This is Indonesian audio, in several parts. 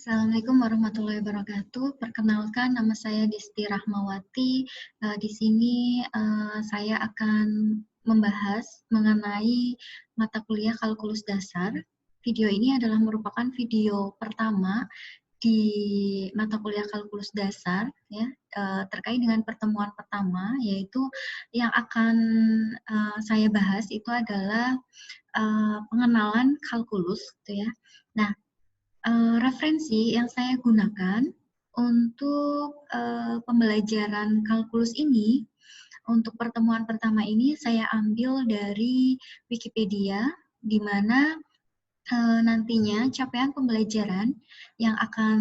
Assalamualaikum warahmatullahi wabarakatuh. Perkenalkan, nama saya Desti Rahmawati. Di sini saya akan membahas mengenai mata kuliah kalkulus dasar. Video ini adalah merupakan video pertama di mata kuliah kalkulus dasar, ya, terkait dengan pertemuan pertama, yaitu yang akan saya bahas itu adalah pengenalan kalkulus, gitu ya. Nah, referensi yang saya gunakan untuk pembelajaran kalkulus ini, untuk pertemuan pertama ini saya ambil dari Wikipedia, di mana nantinya capaian pembelajaran yang akan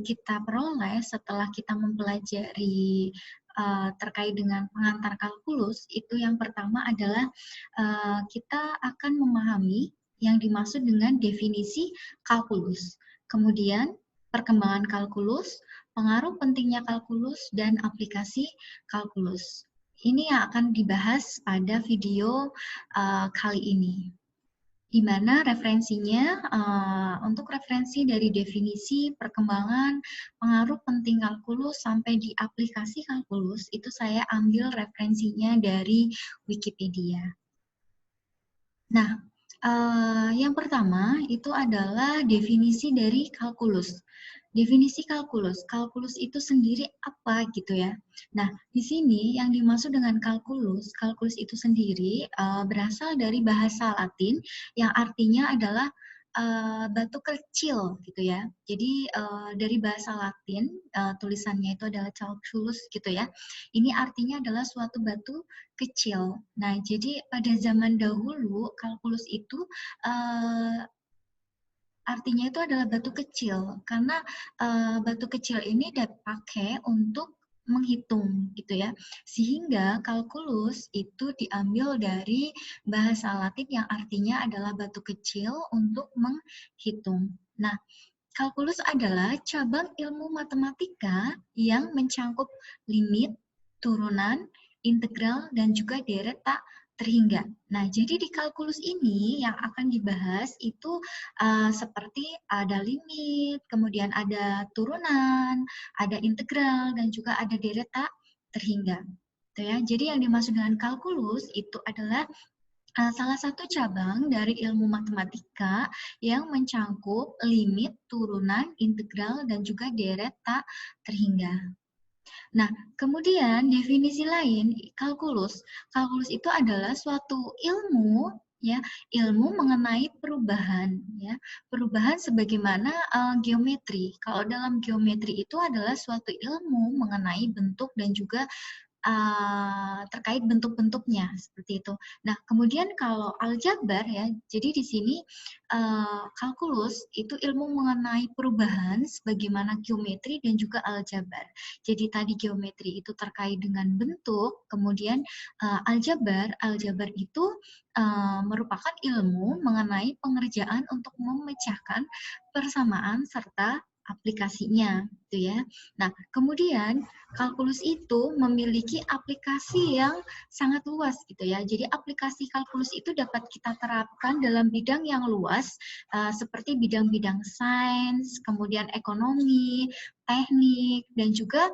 kita peroleh setelah kita mempelajari terkait dengan pengantar kalkulus, itu yang pertama adalah kita akan memahami yang dimaksud dengan definisi kalkulus. Kemudian perkembangan kalkulus, pengaruh pentingnya kalkulus, dan aplikasi kalkulus. Ini yang akan dibahas pada video kali ini, di mana referensinya untuk referensi dari definisi, perkembangan, pengaruh penting kalkulus, sampai di aplikasi kalkulus, itu saya ambil referensinya dari Wikipedia. Nah, yang pertama itu adalah definisi dari kalkulus. Definisi kalkulus, kalkulus itu sendiri apa gitu ya. Nah, di sini yang dimaksud dengan kalkulus, kalkulus itu sendiri berasal dari bahasa Latin yang artinya adalah batu kecil gitu ya. Jadi dari bahasa Latin tulisannya itu adalah calculus gitu ya. Ini artinya adalah suatu batu kecil. Nah, jadi pada zaman dahulu kalkulus itu artinya itu adalah batu kecil, karena batu kecil ini dipakai untuk menghitung gitu ya. Sehingga kalkulus itu diambil dari bahasa Latin yang artinya adalah batu kecil untuk menghitung. Nah, kalkulus adalah cabang ilmu matematika yang mencangkup limit, turunan, integral, dan juga deret tak terhingga. Nah, jadi di kalkulus ini yang akan dibahas itu seperti ada limit, kemudian ada turunan, ada integral, dan juga ada deret tak terhingga. Gitu ya. Jadi yang dimaksud dengan kalkulus itu adalah salah satu cabang dari ilmu matematika yang mencangkup limit, turunan, integral, dan juga deret tak terhingga. Nah, kemudian definisi lain, kalkulus. Kalkulus itu adalah suatu ilmu, ya, ilmu mengenai perubahan, ya, perubahan sebagaimana geometri. Kalau dalam geometri itu adalah suatu ilmu mengenai bentuk dan juga terkait bentuk-bentuknya seperti itu. Nah, kemudian kalau aljabar ya, jadi di sini kalkulus itu ilmu mengenai perubahan sebagaimana geometri dan juga aljabar. Jadi tadi geometri itu terkait dengan bentuk, kemudian aljabar itu merupakan ilmu mengenai pengerjaan untuk memecahkan persamaan serta aplikasinya, gitu ya. Nah, kemudian kalkulus itu memiliki aplikasi yang sangat luas gitu ya. Jadi aplikasi kalkulus itu dapat kita terapkan dalam bidang yang luas seperti bidang-bidang sains, kemudian ekonomi, teknik, dan juga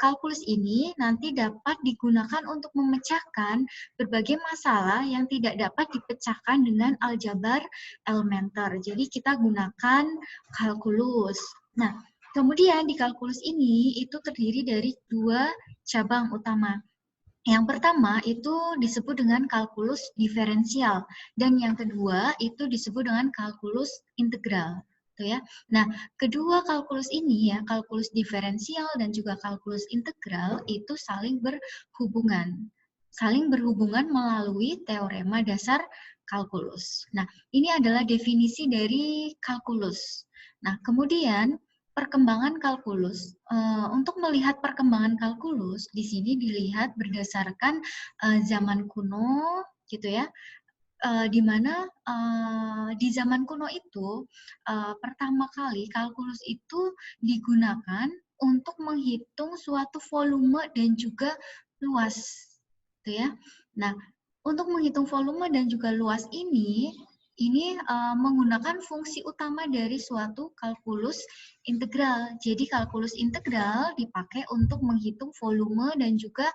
kalkulus ini nanti dapat digunakan untuk memecahkan berbagai masalah yang tidak dapat dipecahkan dengan aljabar elementer. Jadi kita gunakan kalkulus. Nah, kemudian di kalkulus ini itu terdiri dari dua cabang utama. Yang pertama itu disebut dengan kalkulus diferensial dan yang kedua itu disebut dengan kalkulus integral, gitu ya. Nah, kedua kalkulus ini ya, kalkulus diferensial dan juga kalkulus integral itu saling berhubungan. Saling berhubungan melalui teorema dasar kalkulus. Nah, ini adalah definisi dari kalkulus. Nah, kemudian perkembangan kalkulus. Untuk melihat perkembangan kalkulus, di sini dilihat berdasarkan zaman kuno, gitu ya. Di mana di zaman kuno itu pertama kali kalkulus itu digunakan untuk menghitung suatu volume dan juga luas, gitu ya. Nah, untuk menghitung volume dan juga luas ini ini menggunakan fungsi utama dari suatu kalkulus integral. Jadi kalkulus integral dipakai untuk menghitung volume dan juga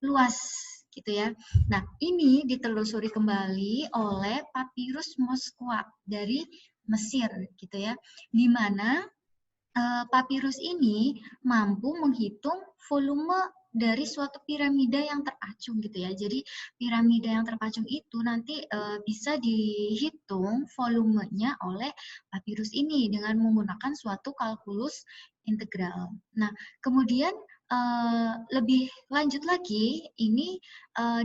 luas gitu ya. Nah, ini ditelusuri kembali oleh Papyrus Moskwa dari Mesir gitu ya. Di mana papirus ini mampu menghitung volume dari suatu piramida yang terpacung gitu ya. Jadi piramida yang terpacung itu nanti bisa dihitung volumenya oleh papirus ini dengan menggunakan suatu kalkulus integral. Nah, kemudian lebih lanjut lagi ini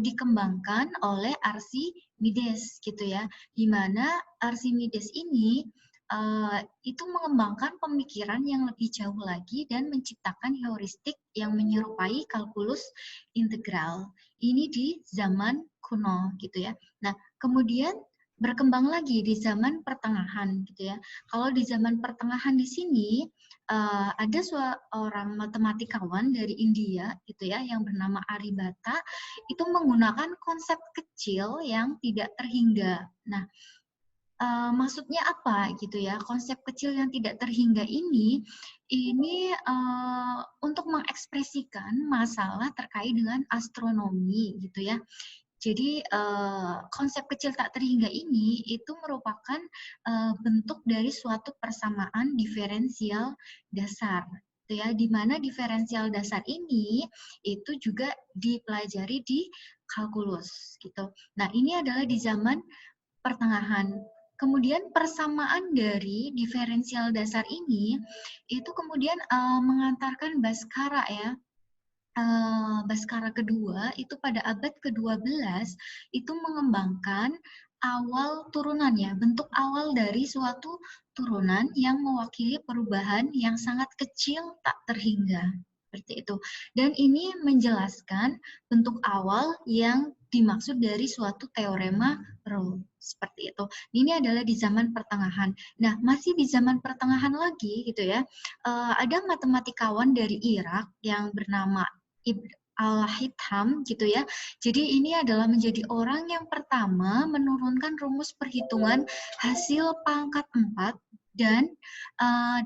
dikembangkan oleh Archimedes gitu ya. Di mana Archimedes ini itu mengembangkan pemikiran yang lebih jauh lagi dan menciptakan heuristik yang menyerupai kalkulus integral. Ini di zaman kuno gitu ya. Nah, kemudian berkembang lagi di zaman pertengahan gitu ya. Kalau di zaman pertengahan di sini ada seorang matematikawan dari India gitu ya yang bernama Aryabhata itu menggunakan konsep kecil yang tidak terhingga. Nah, maksudnya apa gitu ya, konsep kecil yang tidak terhingga ini untuk mengekspresikan masalah terkait dengan astronomi gitu ya. Jadi konsep kecil tak terhingga ini itu merupakan bentuk dari suatu persamaan diferensial dasar gitu ya, di mana diferensial dasar ini itu juga dipelajari di kalkulus gitu. Nah, ini adalah di zaman pertengahan. Kemudian persamaan dari diferensial dasar ini itu kemudian mengantarkan Baskara ya. Baskara kedua itu pada abad ke-12 itu mengembangkan awal turunan ya, bentuk awal dari suatu turunan yang mewakili perubahan yang sangat kecil tak terhingga. Seperti itu. Dan ini menjelaskan bentuk awal yang dimaksud dari suatu teorema Rolle. Seperti itu. Ini adalah di zaman pertengahan. Nah, masih di zaman pertengahan lagi gitu ya, ada matematikawan dari Irak yang bernama Ibn al-Hitham gitu ya. Jadi ini adalah menjadi orang yang pertama menurunkan rumus perhitungan hasil pangkat 4 dan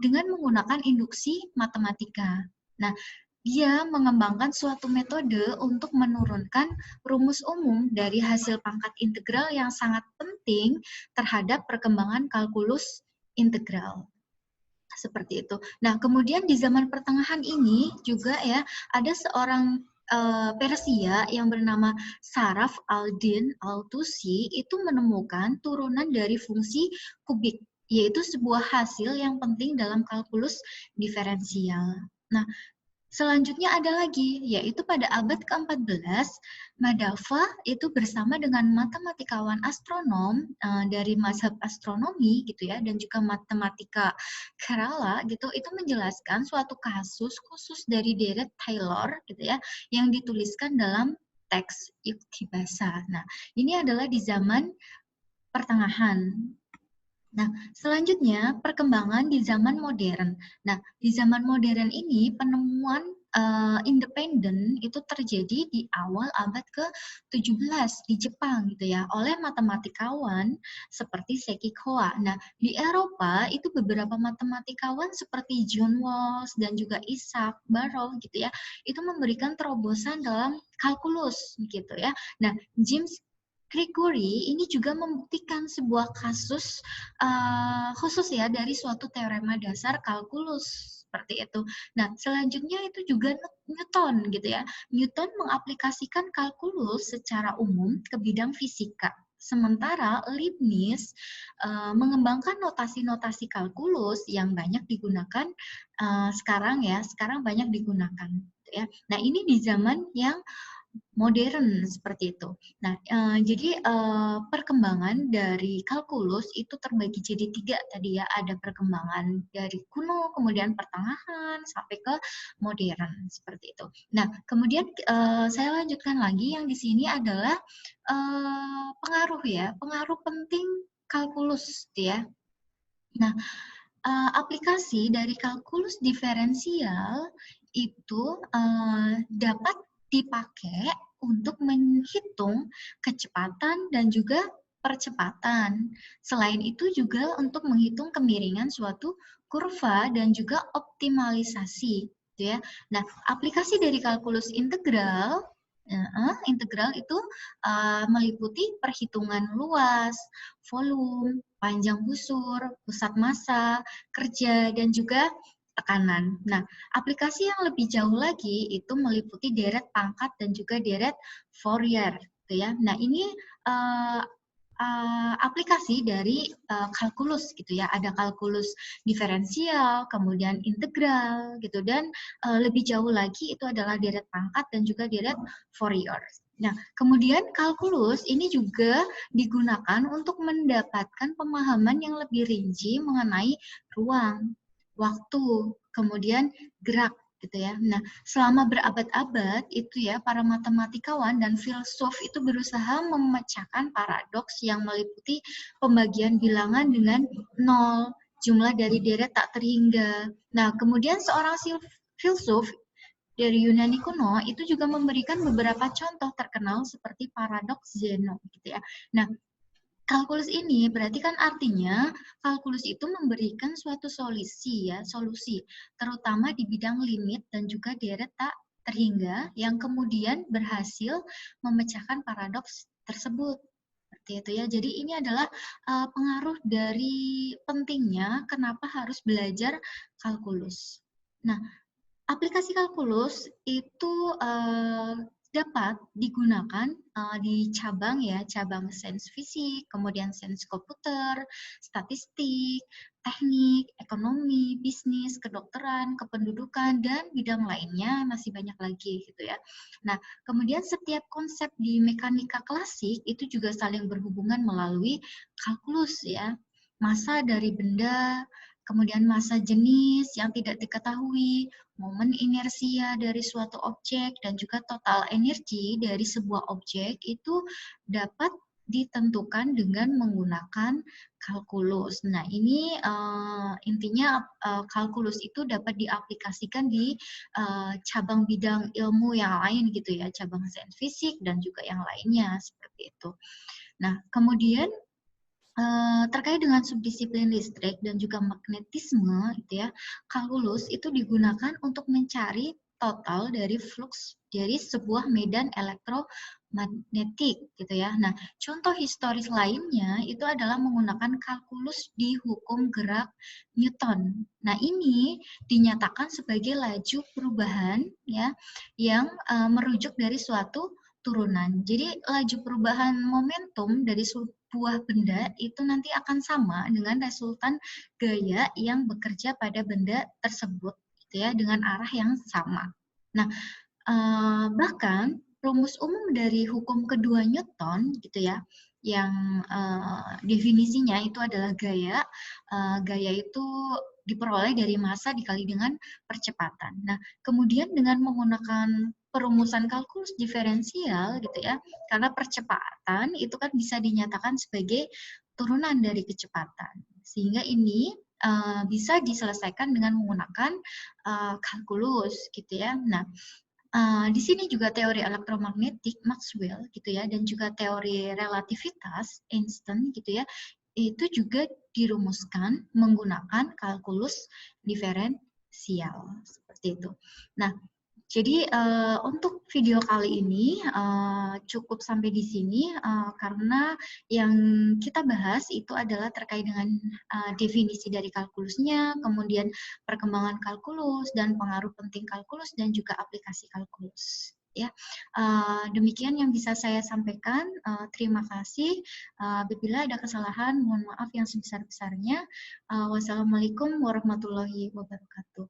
dengan menggunakan induksi matematika. Nah, dia mengembangkan suatu metode untuk menurunkan rumus umum dari hasil pangkat integral yang sangat penting terhadap perkembangan kalkulus integral. Seperti itu. Nah, kemudian di zaman pertengahan ini juga ya ada seorang Persia yang bernama Saraf al-Din al-Tusi itu menemukan turunan dari fungsi kubik, yaitu sebuah hasil yang penting dalam kalkulus diferensial. Nah, selanjutnya ada lagi, yaitu pada abad ke-14, Madhava itu bersama dengan matematikawan astronom dari mazhab astronomi gitu ya, dan juga matematika Kerala gitu, itu menjelaskan suatu kasus khusus dari deret Taylor gitu ya, yang dituliskan dalam teks Yuktibasa. Nah, ini adalah di zaman pertengahan. Nah, selanjutnya perkembangan di zaman modern. Nah, di zaman modern ini penemuan independen itu terjadi di awal abad ke-17 di Jepang gitu ya oleh matematikawan seperti Seki Kowa. Nah, di Eropa itu beberapa matematikawan seperti John Walsh dan juga Isaac Barrow gitu ya, itu memberikan terobosan dalam kalkulus gitu ya. Nah, James Gregory ini juga membuktikan sebuah kasus khusus ya dari suatu teorema dasar kalkulus seperti itu. Nah, selanjutnya itu juga Newton gitu ya. Newton mengaplikasikan kalkulus secara umum ke bidang fisika. Sementara Leibniz mengembangkan notasi-notasi kalkulus yang banyak digunakan sekarang banyak digunakan. Gitu ya. Nah, ini di zaman yang modern seperti itu. Nah, jadi perkembangan dari kalkulus itu terbagi jadi 3 tadi ya, ada perkembangan dari kuno, kemudian pertengahan, sampai ke modern seperti itu. Nah, kemudian saya lanjutkan lagi yang di sini adalah pengaruh ya, pengaruh penting kalkulus ya. Nah, aplikasi dari kalkulus diferensial itu dapat dipakai untuk menghitung kecepatan dan juga percepatan. Selain itu juga untuk menghitung kemiringan suatu kurva dan juga optimalisasi, gitu ya. Nah, aplikasi dari kalkulus integral, integral itu meliputi perhitungan luas, volume, panjang busur, pusat massa, kerja, dan juga tekanan. Nah, aplikasi yang lebih jauh lagi itu meliputi deret pangkat dan juga deret Fourier, gitu ya. Nah, ini uh, aplikasi dari kalkulus gitu ya. Ada kalkulus diferensial, kemudian integral gitu, dan lebih jauh lagi itu adalah deret pangkat dan juga deret Fourier. Nah, kemudian kalkulus ini juga digunakan untuk mendapatkan pemahaman yang lebih rinci mengenai ruang, waktu, kemudian gerak gitu ya. Nah, selama berabad-abad itu ya para matematikawan dan filsuf itu berusaha memecahkan paradoks yang meliputi pembagian bilangan dengan nol, jumlah dari deret tak terhingga. Nah, kemudian seorang filsuf dari Yunani kuno itu juga memberikan beberapa contoh terkenal seperti paradoks Zeno gitu ya. Nah, kalkulus ini berarti kan artinya kalkulus itu memberikan suatu solusi terutama di bidang limit dan juga deret tak terhingga yang kemudian berhasil memecahkan paradoks tersebut. Seperti itu ya. Jadi ini adalah pengaruh dari pentingnya kenapa harus belajar kalkulus. Nah, aplikasi kalkulus itu dapat digunakan di cabang sains fisik, kemudian sains komputer, statistik, teknik, ekonomi, bisnis, kedokteran, kependudukan, dan bidang lainnya masih banyak lagi gitu ya. Nah, kemudian setiap konsep di mekanika klasik itu juga saling berhubungan melalui kalkulus ya. Massa dari benda, kemudian massa jenis yang tidak diketahui, momen inersia dari suatu objek, dan juga total energi dari sebuah objek itu dapat ditentukan dengan menggunakan kalkulus. Nah, ini intinya kalkulus itu dapat diaplikasikan di cabang bidang ilmu yang lain gitu ya, cabang sains fisik dan juga yang lainnya seperti itu. Nah, kemudian terkait dengan subdisiplin listrik dan juga magnetisme, gitu ya, kalkulus itu digunakan untuk mencari total dari flux dari sebuah medan elektromagnetik, gitu ya. Nah, contoh historis lainnya itu adalah menggunakan kalkulus di hukum gerak Newton. Nah, ini dinyatakan sebagai laju perubahan, ya, yang merujuk dari suatu turunan. Jadi laju perubahan momentum dari sebuah benda itu nanti akan sama dengan resultan gaya yang bekerja pada benda tersebut gitu ya dengan arah yang sama. Nah, bahkan rumus umum dari hukum kedua Newton gitu ya yang definisinya itu adalah gaya. Gaya itu diperoleh dari massa dikali dengan percepatan. Nah, kemudian dengan menggunakan perumusan kalkulus diferensial gitu ya, karena percepatan itu kan bisa dinyatakan sebagai turunan dari kecepatan. Sehingga ini bisa diselesaikan dengan menggunakan kalkulus gitu ya. Nah, di sini juga teori elektromagnetik Maxwell gitu ya dan juga teori relativitas Einstein gitu ya itu juga dirumuskan menggunakan kalkulus diferensial seperti itu. Nah, jadi untuk video kali ini cukup sampai di sini karena yang kita bahas itu adalah terkait dengan definisi dari kalkulusnya, kemudian perkembangan kalkulus dan pengaruh penting kalkulus dan juga aplikasi kalkulus. Ya, demikian yang bisa saya sampaikan. Terima kasih. Apabila ada kesalahan, mohon maaf yang sebesar-besarnya. Wassalamualaikum warahmatullahi wabarakatuh.